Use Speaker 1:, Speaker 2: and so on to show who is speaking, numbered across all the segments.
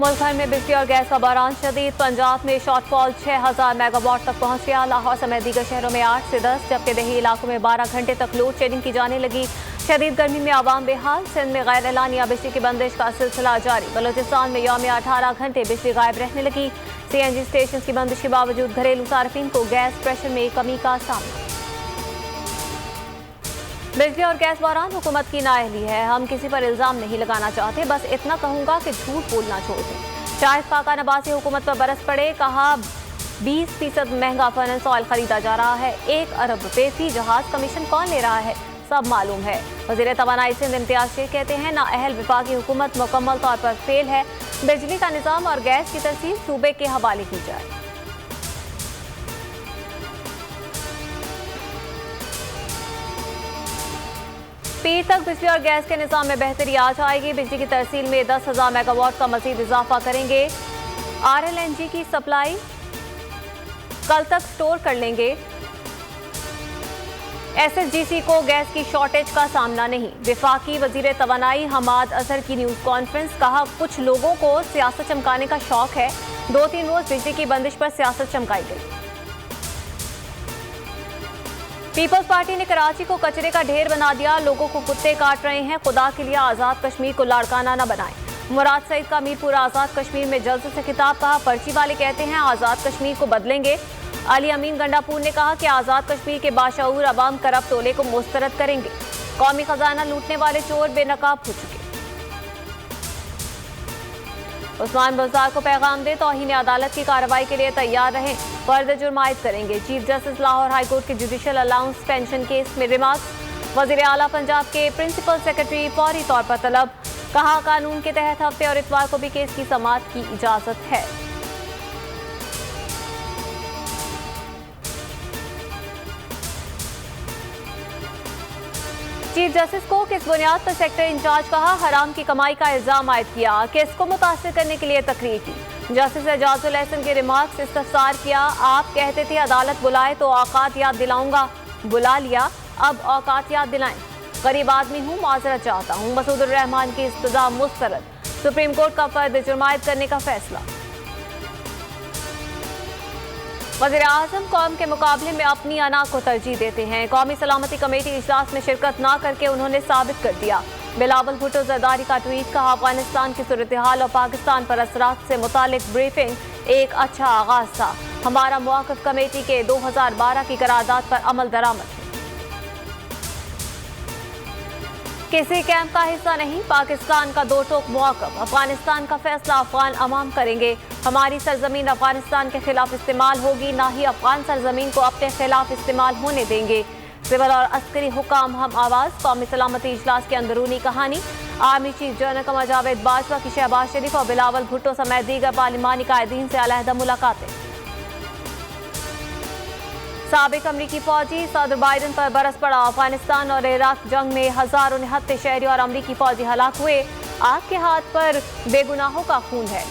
Speaker 1: मुल्क भर में बिजली और गैस का बहरान शदीद। पंजाब में शॉर्टफॉल 6000 मेगावाट तक पहुंच गया। लाहौर समेत दीगर शहरों में 8 से 10 जबकि देही इलाकों में 12 घंटे तक लोड शेडिंग की जाने लगी। शदीद गर्मी में आवाम बेहाल। सिंध में गैर एलानिया बिजली की बंदिश का सिलसिला जारी। बलूचिस्तान में यौम 18 घंटे बिजली गायब रहने लगी। CNG स्टेशन की बंदिश के बावजूद घरेलू सार्फिन को गैस प्रेशर में कमी का सामना। बिजली और गैस बहरान हुकूमत की नाअहली है। हम किसी पर इल्जाम नहीं लगाना चाहते, बस इतना कहूंगा कि झूठ बोलना छोड़ दें। शाहिद खाका नबासी हुकूमत पर बरस पड़े। कहा 20% महंगा फर्नेस ऑयल खरीदा जा रहा है। 1 अरब रुपए फी जहाज कमीशन कौन ले रहा है, सब मालूम है। वज़ीर तवानाई सिंध इम्तियाज शेख कहते हैं नाअहल विफाकी हुकूमत मुकम्मल तौर पर फेल है। बिजली का निज़ाम और गैस की तरसील सूबे के हवाले की जाए। पीर तक बिजली और गैस के निज़ाम में बेहतरी आ जाएगी। बिजली की तरसील में 10,000 मेगावाट का मज़ीद इजाफा करेंगे। RLNG की सप्लाई कल तक स्टोर कर लेंगे। SSGC को गैस की शॉर्टेज का सामना नहीं। वफाकी वज़ीर तवानाई हमाद अजहर की न्यूज़ कॉन्फ्रेंस। कहा कुछ लोगों को सियासत चमकाने का शौक है। 2-3 रोज बिजली की बंदिश पर सियासत चमकाई गई। पीपल्स पार्टी ने कराची को कचरे का ढेर बना दिया। लोगों को कुत्ते काट रहे हैं। खुदा के लिए आज़ाद कश्मीर को लाड़काना न बनाएं। मुराद सईद का मीरपुर आज़ाद कश्मीर में जल्द से खिताब। कहा पर्ची वाले कहते हैं आज़ाद कश्मीर को बदलेंगे। अली अमीन गंडापुर ने कहा कि आज़ाद कश्मीर के बाशऊर अवाम करप्ट टोले को मुस्तरद करेंगे। कौमी खजाना लूटने वाले चोर बेनकाब हो चुके। उस्मान बुज़दार को पैगाम दे तौहीन अदालत की कार्रवाई के लिए तैयार रहें। फर्द जुर्म आयद करेंगे। Chief justice Lahore high court के जुडिशल अलाउंस पेंशन केस में रिमार्क्स। वज़ीर आला पंजाब के प्रिंसिपल सेक्रेटरी फौरी तौर पर तलब। कहा कानून के तहत हफ्ते और इतवार को भी केस की समाअत की इजाजत है। चीफ जस्टिस को किस बुनियाद पर सेक्टर इंचार्ज कहा हराम की कमाई का इल्जाम आयद किया। केस को मुतासिर करने के लिए तकरीर की। जस्टिस एजाजुल एहसन के रिमार्क्स इस्तफसार किया। आप कहते थे अदालत बुलाए तो औकात याद दिलाऊंगा, बुला लिया, अब औकात याद दिलाएं। गरीब आदमी हूँ, माजरत चाहता हूँ। मसूद रहमान की इस्तदा मुस्तरद। सुप्रीम कोर्ट का फर्द जुर्म आयद करने का फैसला। वज़ीर आज़म कौम के मुकाबले में अपनी अना को तरजीह देते हैं। कौमी सलामती कमेटी इजलास में शिरकत न करके उन्होंने साबित कर दिया। बिलावल भुट्टो ज़रदारी का ट्वीट। कहा अफगानिस्तान की सूरत हाल और पाकिस्तान पर असरात से मुतालिक ब्रीफिंग एक अच्छा आगाज था। हमारा मौक़िफ़ कमेटी के 2012 की करारदाद पर अमल दरामद है। किसी कैंप का हिस्सा नहीं, पाकिस्तान का दो टोक मौक़िफ़। अफगानिस्तान का फैसला अफगान अवाम करेंगे। हमारी सरजमीन अफगानिस्तान के खिलाफ इस्तेमाल होगी, ना ही अफगान सरजमीन को अपने खिलाफ इस्तेमाल होने देंगे। सिविल और अस्करी हुकाम हम आवाज़। कौमी सलामती इजलास की अंदरूनी कहानी। Army chief general Qamar Javed Bajwa की शहबाज शरीफ और बिलावल भुट्टो समेत दीगर पार्लिमानी कायदीन से अलहदा मुलाकातें। साबिक अमरीकी फौजी सदर बाइडन पर बरस पड़ा। अफगानिस्तान और इराक जंग में हजारों निहत्थे शहरी और अमरीकी फौजी हलाक हुए। आपके हाथ पर बेगुनाहों का खून है।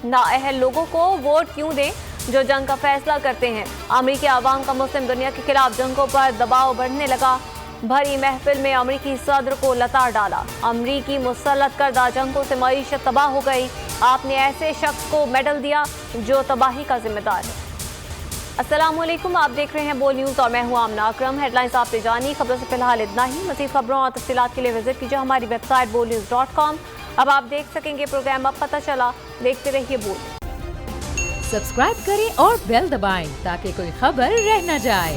Speaker 1: नाअहल लोगों को वोट क्यों दें जो जंग का फैसला करते हैं। अमरीकी आवाम का मुस्लिम दुनिया के खिलाफ जंगों पर दबाव बढ़ने लगा। भरी महफिल में अमरीकी सदर को लताड़ डाला। अमरीकी मुसल्लत करदा जंगों से मईशत तबाह हो गई। आपने ऐसे शख्स को मेडल दिया जो तबाही का जिम्मेदार है। अस्सलामुअलैकुम, आप देख रहे हैं बोल न्यूज़ और मैं हूं आमना अकरम। हेडलाइंस आपने जानी, खबरों से फिलहाल इतना ही। मज़ीद खबरों और तफसीलात के लिए विजिट कीजिए हमारी वेबसाइट bolnews.com। अब आप देख सकेंगे प्रोग्राम अब पता चला। देखते रहिए बोल।
Speaker 2: सब्सक्राइब करें और बेल दबाएं ताकि कोई खबर रह न जाए।